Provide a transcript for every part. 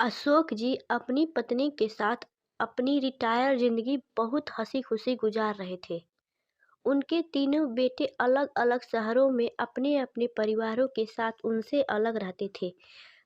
अशोक जी अपनी पत्नी के साथ अपनी रिटायर जिंदगी बहुत हंसी खुशी गुजार रहे थे। उनके तीनों बेटे अलग-अलग शहरों में अपने-अपने परिवारों के साथ उनसे अलग रहते थे।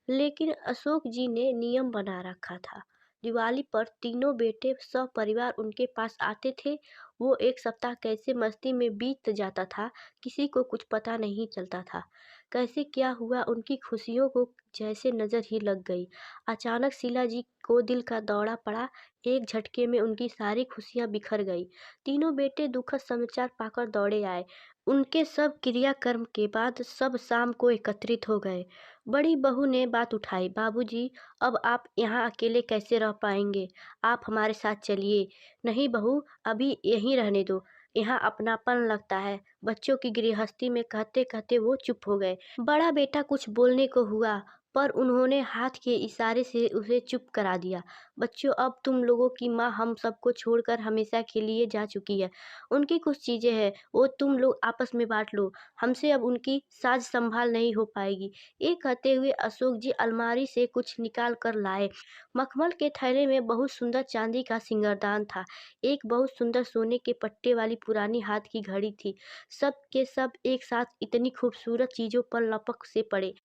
लेकिन अशोक जी ने नियम बना रखा था। दिवाली पर तीनों बेटे सपरिवार उनके पास आते थे। वो एक सप्ताह कैसे मस्ती में बीत जाता था, किसी को कुछ पता नहीं चलता था। कैसे क्या हुआ उनकी खुशियों को जैसे नज़र ही लग गई। अचानक शीला जी को दिल का दौरा पड़ा। एक झटके में उनकी सारी खुशियाँ बिखर गई। तीनों बेटे दुखद समाचार पाकर दौड़े आए। उनके सब क्रियाकर्म के बाद सब शाम को एकत्रित हो गए। बड़ी बहू ने बात उठाई, बाबूजी, अब आप यहाँ अकेले कैसे रह पाएंगे? आप हमारे साथ चलिए। नहीं बहू, अभी यहीं रहने दो, यहाँ अपनापन लगता है। बच्चों की गृहस्थी में कहते कहते वो चुप हो गए। बड़ा बेटा कुछ बोलने को हुआ, पर उन्होंने हाथ के इशारे से उसे चुप करा दिया। बच्चों, अब तुम लोगों की माँ हम सबको छोड़कर हमेशा के लिए जा चुकी है। उनकी कुछ चीज़ें हैं, वो तुम लोग आपस में बांट लो। हमसे अब उनकी साज संभाल नहीं हो पाएगी। ये कहते हुए अशोक जी अलमारी से कुछ निकाल कर लाए। मखमल के थैले में बहुत सुंदर चांदी का सिंगारदान था। एक बहुत सुंदर सोने के पट्टे वाली पुरानी हाथ की घड़ी थी। सब के सब एक साथ इतनी खूबसूरत चीजों पर लपक से पड़े।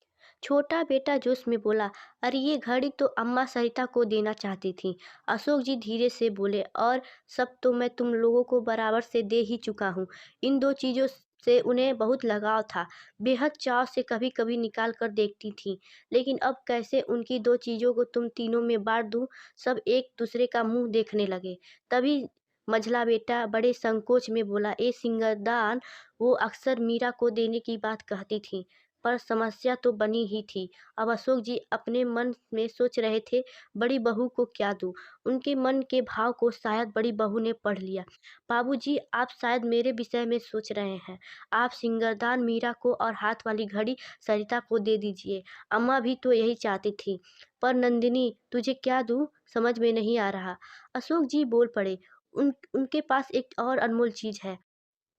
छोटा बेटा जोश में बोला, अरे ये घड़ी तो अम्मा सरिता को देना चाहती थी। अशोक जी धीरे से बोले, और सब तो मैं तुम लोगों को बराबर से दे ही चुका हूँ। इन दो चीज़ों से उन्हें बहुत लगाव था। बेहद चाव से कभी कभी निकाल कर देखती थी। लेकिन अब कैसे उनकी दो चीज़ों को तुम तीनों में बांट दूं? सब एक दूसरे का मुंह देखने लगे। तभी मझला बेटा बड़े संकोच में बोला, ए सिंगरदान वो अक्सर मीरा को देने की बात कहती थी। पर समस्या तो बनी ही थी। अब अशोक जी अपने मन में सोच रहे थे, बड़ी बहू को क्या दूं? उनके मन के भाव को शायद बड़ी बहू ने पढ़ लिया। बाबूजी, आप शायद मेरे विषय में सोच रहे हैं। आप सिंगरदान मीरा को और हाथ वाली घड़ी सरिता को दे दीजिए। अम्मा भी तो यही चाहती थी। पर नंदिनी, तुझे क्या दूं? समझ में नहीं आ रहा। अशोक जी बोल पड़े, उनके पास एक और अनमोल चीज है,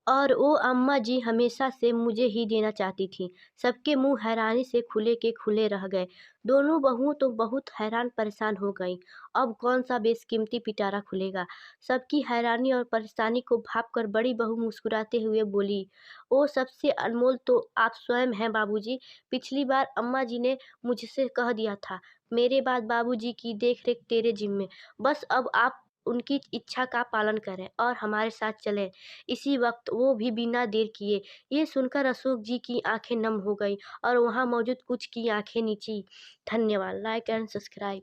और वो अम्मा जी हमेशा से मुझे ही देना चाहती थीं। सबके मुंह हैरानी से खुले के खुले रह गए। दोनों बहुओं तो बहुत हैरान परेशान हो गईं। अब कौन सा बेशकीमती पिटारा खुलेगा? सबकी हैरानी और परेशानी को भांपकर बड़ी बहू मुस्कुराते हुए बोली, ओ सबसे अनमोल तो आप स्वयं हैं बाबूजी। पिछली बार अम्मा जी ने मुझसे कह दिया था, मेरे बाद बाबूजी की देख रेख तेरे जिम्मे। बस अब आप उनकी इच्छा का पालन करें और हमारे साथ चलें। इसी वक्त वो भी बिना देर किए। ये सुनकर अशोक जी की आंखें नम हो गईं और वहां मौजूद कुछ की आंखें नीची। धन्यवाद। Like and subscribe.